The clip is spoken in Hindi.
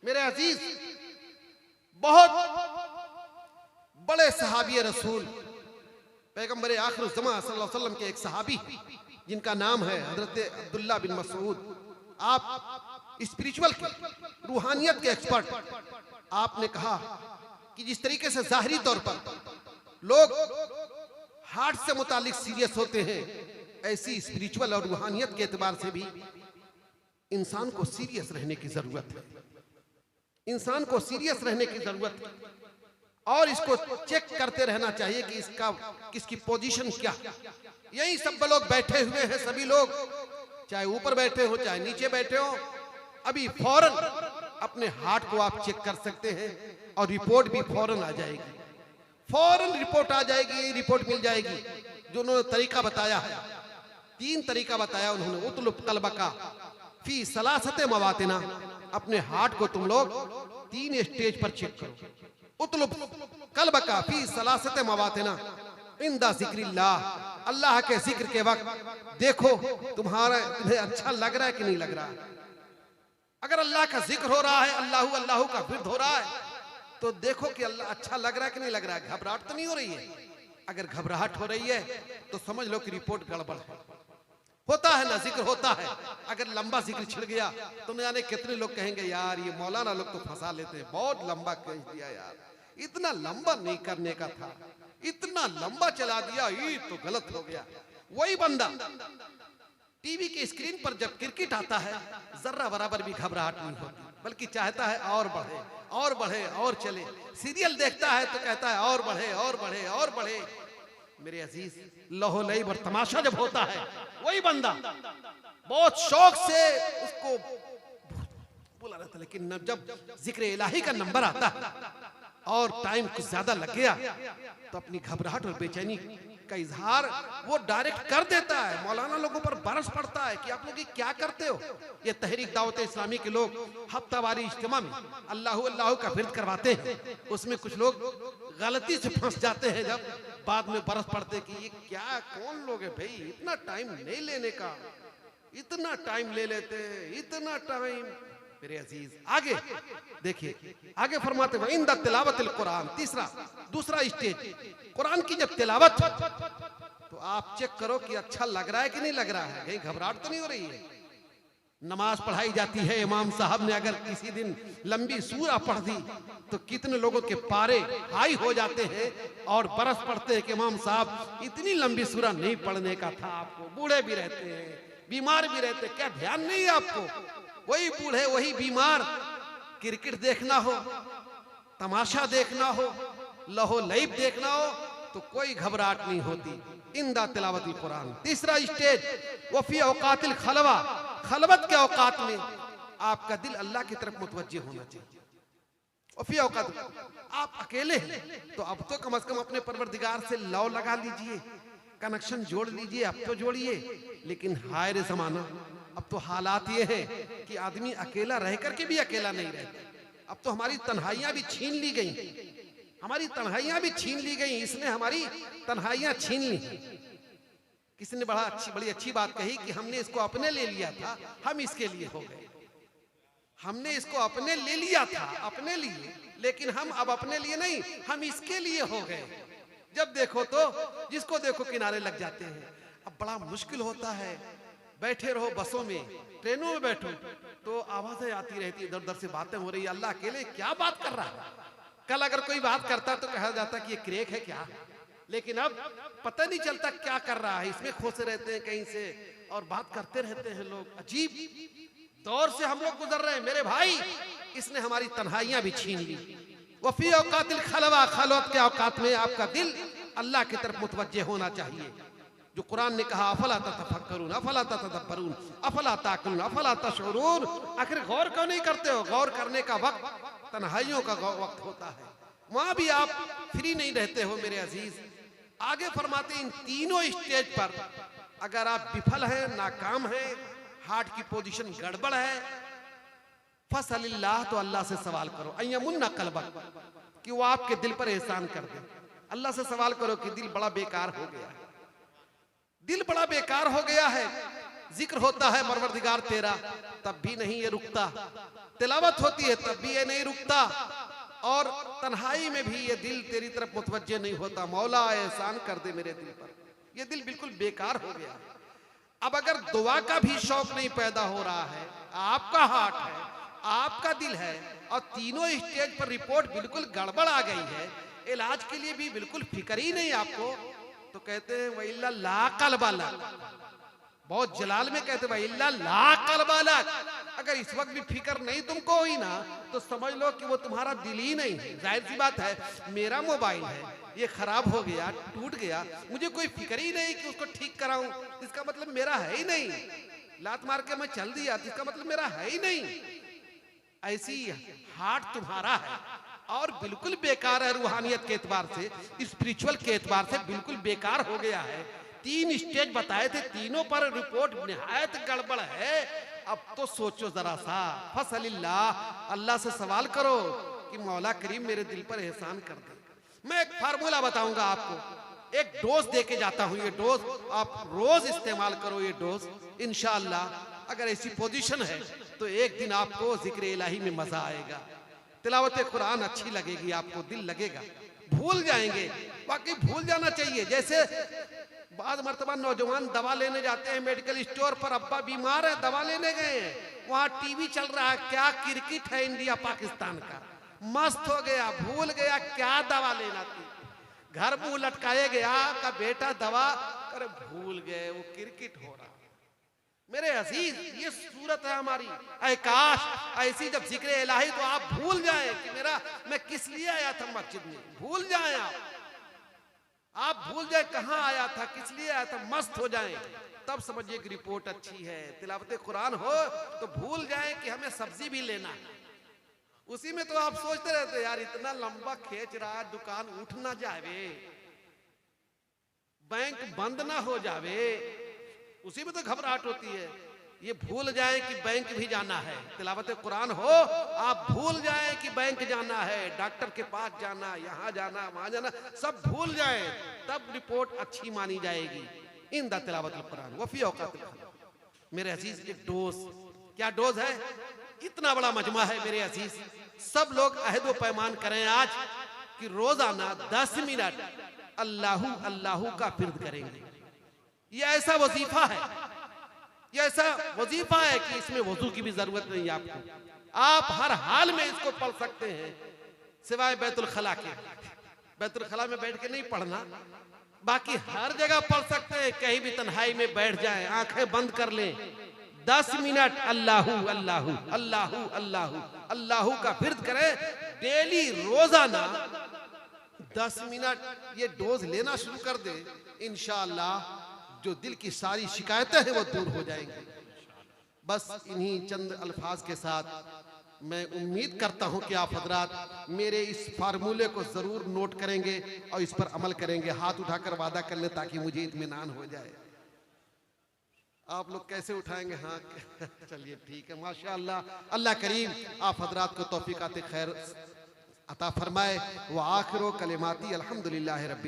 मेरे अजीज, बहुत बड़े सहाबी रसूल पैगंबर आखिर ज़मा सल्लल्लाहु अलैहि वसल्लम के एक सहाबी जिनका नाम है हजरत अब्दुल्ला बिन मसूद, आप स्पिरिचुअल के, रूहानियत के एक्सपर्ट, आपने कहा कि जिस तरीके से जाहिरी तौर पर लोग हार्ट से मुतालिक सीरियस होते हैं, ऐसी स्पिरिचुअल और रूहानियत के एतबार से भी इंसान को सीरियस रहने की जरूरत है। इंसान को सीरियस रहने की जरूरत है और इसको चेक करते रहना चाहिए कि इसका किसकी पोजीशन क्या। यही सब लोग बैठे हुए हैं, सभी लोग, चाहे ऊपर बैठे हो चाहे नीचे बैठे हो, अभी फौरन अपने हार्ट को आप चेक कर सकते हैं और रिपोर्ट भी फौरन आ जाएगी, फौरन रिपोर्ट आ जाएगी, रिपोर्ट मिल जाएगी। जो उन्होंने तरीका बताया है, 3 तरीका बताया उन्होंने। उतलुब कल्बका फी सलासते मवातिना, अपने हार्ट को तुम लोग 3 स्टेज पर चेक करो। उतलुब कल्बका फी सलासते मवातिना इंदा जिक्रिल्लाह, अल्लाह के जिक्र के वक्त देखो तुम्हें अच्छा लग रहा है कि नहीं लग रहा है। अगर अल्लाह का जिक्र हो रहा है, अल्लाह अल्लाह का विर्द हो रहा है, तो देखो कि अल्लाह अच्छा लग रहा है कि नहीं लग रहा है। घबराहट तो नहीं हो रही है। अगर घबराहट हो रही है तो समझ लो कि रिपोर्ट गड़बड़ है। होता है ना, जिक्र होता है। अगर लंबा जिक्र छिड़ गया तो न जाने कितने लोग कहेंगे यार ये मौलाना लोग तो फंसा लेते हैं, बहुत लंबा कह दिया यार, इतना लंबा नहीं करने का था, इतना लंबा चला दिया, ये तो गलत हो गया। वही बंदा टीवी के स्क्रीन पर जब क्रिकेट आता है, जर्रा बराबर भी घबराहट नहीं होती, बल्कि चाहता है और बढ़े और बढ़े और चले। सीरियल देखता है तो कहता है और बढ़े और बढ़े और बढ़े। मेरे अजीज, लहो लईब और तमाशा जब होता है, वही बंदा बहुत शौक से उसको बोला रहता है, लेकिन जब जिक्र इलाही का नंबर आता है और टाइम कुछ ज्यादा लग गया तो अपनी घबराहट और बेचैनी का इजहार वो डायरेक्ट कर देता है। मौलाना लोगों पर बरस पड़ता है कि आप लोग ये क्या करते हो। ये तहरीक दावत इस्लामी के लोग हफ्तावारी इज्तिमा में अल्लाह अल्लाह का विर्द करवाते हैं, उसमें कुछ लोग गलती से फंस जाते हैं, जब बाद में बरस पड़ते कि ये क्या, कौन लोग है भाई, इतना टाइम नहीं लेने का, इतना टाइम ले लेते, इतना टाइम। मेरे अजीज, आगे देखिए, आगे फरमाते हैं इंदा तिलावतिल कुरान, दूसरा स्टेज, कुरान की जब तिलावत तो आप चेक करो कि अच्छा लग रहा है कि नहीं लग रहा है, कहीं घबराहट तो नहीं हो रही है। नमाज पढ़ाई जाती है, इमाम साहब ने अगर किसी दिन लंबी सूरा पढ़ दी तो कितने लोगों के पारे हाई हो जाते हैं और बरस पड़ते हैं कि इमाम साहब इतनी लंबी सूरा नहीं पढ़ने का था आपको। बूढ़े भी रहते हैं, बीमार भी रहते हैं, क्या ध्यान नहीं है आपको। वही बूढ़े वही बीमार, क्रिकेट देखना हो, तमाशा देखना हो, लहो लईब देखना हो तो कोई घबराहट नहीं होती। इंदा तिलावती कुरान। तीसरा स्टेज वफी औकातिल खलवा, खलवत के औकात में आपका दिल अल्लाह की तरफ मुतवज्जे होना चाहिए। वफी औकात, आप अकेले हैं तो अब तो कम से कम अपने परवरदिगार से लौ लगा लीजिए, कनेक्शन जोड़ लीजिए, अब तो जोड़िए। लेकिन हाय रे जमाना, अब तो हालात ये हैं कि आदमी अकेला रह करके भी अकेला नहीं रहता। अब तो हमारी तन्हाइयां भी छीन ली गई, हमारी तन्हाइयां भी छीन ली गई, इसने हमारी तन्हाइयां छीन ली। किसी ने बड़ी अच्छी बात कही कि हमने इसको अपने ले लिया था, हम इसके लिए हो गए। हमने इसको अपने ले लिया था, अपने लिए, लेकिन हम अब अपने लिए नहीं, हम इसके लिए हो गए। जब देखो तो जिसको देखो किनारे लग जाते हैं। अब बड़ा मुश्किल होता है, बैठे रहो बसों में, ट्रेनों में बैठो तो आवाजें आती रहती, इधर उधर से बातें हो रही, अल्लाह अकेले क्या बात कर रहा है। कल अगर कोई बात करता तो कहा जाता कि ये क्रेक है क्या, लेकिन अब पता नहीं चलता क्या कर रहा है, इसमें खोसे रहते हैं कहीं से और बात करते रहते हैं लोग। अजीब दौर से हम लोग गुजर रहे हैं मेरे भाई, इसने हमारी तन्हाइयां भी छीन ली। वफी औकातिल खलवा, खलवत के औकात में आपका दिल अल्लाह की तरफ मुतवज्जे होना चाहिए। जो कुरान ने कहा अफला ततफक्करून अफला ततदब्बरून अफला ताक़िलून अफला तशऊरून, आखिर गौर क्यों नहीं करते हो। गौर करने का वक्त तन्हाइयों का वक्त होता है, वहां भी आप फ्री नहीं रहते हो मेरे अजीज। आगे फरमाते इन तीनों स्टेज पर अगर आप विफल हैं, नाकाम हैं, हार्ट की पोजीशन गड़बड़ है, फसलिल्लाह, तो अल्लाह से सवाल करो अय्यमुन्ना कल्बक, कि वो आपके दिल पर एहसान कर दे। अल्लाह से सवाल करो कि दिल बड़ा बेकार हो गया है, दिल बड़ा बेकार हो गया है, जिक्र होता है परवरदिगार तेरा तब भी नहीं ये रुकता, तिलावत होती है तब भी ये नहीं रुकता, और तन्हाई में भी ये दिल तेरी तरफ मुतवज्जे नहीं होता। मौला एहसान कर दे मेरे दिल पर, ये दिल बिल्कुल बेकार हो गया। अब अगर दुआ का भी शौक नहीं पैदा हो रहा है, आपका हार्ट है, आपका दिल है, और तीनों स्टेज पर रिपोर्ट बिल्कुल गड़बड़ आ गई है, इलाज के लिए भी बिल्कुल फिक्र ही नहीं आपको, तो कहते हैं वइल्ला ला कल्बा लक, बहुत जलाल में कहते हैं वइल्ला ला कल्बा लक। अगर इस वक्त भी फिक्र नहीं तुमको हुई ना तो समझ लो कि वो तुम्हारा दिल ही नहीं है। जाहिर सी बात है, मेरा मोबाइल है, ये खराब हो गया, टूट गया, मुझे कोई फिक्र ही नहीं कि उसको ठीक कराऊं, इसका मतलब मेरा है ही नहीं। लात मार के मैं चल दिया तो इसका मतलब मेरा है ही नहीं। ऐसी हार्ट तुम्हारा है और बिल्कुल बेकार है, रूहानियत के एतबार से, स्पिरिचुअल के एतबार से बिल्कुल बेकार हो गया है। 3 स्टेज बताए थे, तीनों पर रिपोर्ट निहायत गड़बड़ है। अब तो सोचो जरा सा, फसलिल्लाह, अल्लाह से सवाल करो कि मौला करीम मेरे दिल पर एहसान कर दे। मैं एक फार्मूला बताऊंगा आपको, एक डोज दे के जाता हूं, ये डोज आप रोज इस्तेमाल करो। ये डोज इंशाअल्लाह अगर ऐसी पोजीशन है तो एक दिन आपको जिक्र इलाही में मजा आएगा, तिलावत कुरान अच्छी लगेगी, आपको दिल लगेगा, भूल जाएंगे। बाकी भूल जाना चाहिए। जैसे बाद मर्तबा नौजवान दवा लेने जाते हैं मेडिकल स्टोर पर, अब्बा बीमार है, दवा लेने गए हैं, वहां टीवी चल रहा है, क्या क्रिकेट है इंडिया पाकिस्तान का, मस्त हो गया, भूल गया क्या दवा लेना थी, घर मुंह लटकाए गया का बेटा दवा, अरे भूल गए वो क्रिकेट हो रहा। मेरे अजीज, ये सूरत है हमारी। ऐ काश ऐसी जब जिक्र इलाही तो आप भूल जाएं कि मैं किस लिए आया था मस्जिद में, भूल जाएं आप भूल जाए कहां आया था, किस लिए आया था, मस्त हो जाएं, तब समझिए कि रिपोर्ट अच्छी है। तिलावत कुरान हो तो भूल जाएं कि हमें सब्जी भी लेना है। उसी में तो आप सोचते रहते यार इतना लंबा खींच रहा, दुकान उठ ना जावे, बैंक बंद ना हो जावे, उसी में तो घबराहट होती है। ये भूल जाए कि बैंक भी जाना है, तिलावत कुरान हो आप भूल जाए कि बैंक जाना है, डॉक्टर के पास जाना, यहाँ जाना, वहां जाना, सब भूल जाए, तब रिपोर्ट अच्छी मानी जाएगी। इन द तिलावत कुरान वफी औकात। मेरे अजीज, एक डोज, क्या डोज है, इतना बड़ा मजमा है मेरे अजीज, सब लोग अहद व पैमान करें आज कि रोजाना 10 मिनट अल्लाहू अल्लाहू का फिर्द करेंगे। ये ऐसा वजीफा है, ये ऐसा वजीफा है कि इसमें वजू की भी जरूरत नहीं आपको, आप हर हाल में इसको पढ़ सकते हैं, सिवाय बैतुल खला के। बैतुल खला में बैठ के नहीं पढ़ना, बाकी हर जगह पढ़ सकते हैं। कहीं भी तन्हाई में बैठ जाएं, आंखें बंद कर लें, 10 मिनट अल्लाहू अल्लाहू अल्लाहू अल्लाहू अल्लाहू का फिर्द करें डेली, रोजाना 10 मिनट ये डोज लेना शुरू कर दे, इंशाअल्लाह जो दिल की सारी शिकायतें हैं वो दूर हो जाएंगी। बस इन्हीं चंद अल्फाज के साथ मैं उम्मीद करता हूं कि आप हजरात मेरे इस फार्मूले को जरूर नोट करेंगे और इस पर अमल करेंगे। हाथ उठाकर वादा कर लें ताकि मुझे इत्मीनान हो जाए। आप लोग कैसे उठाएंगे? हाँ चलिए ठीक है, माशाअल्लाह। अल्लाह करीम आप हजरात को तौफीकात खैर अता फरमाए। व आखिरो कलिमाती अल्हम्दुलिल्लाहि रब्बिल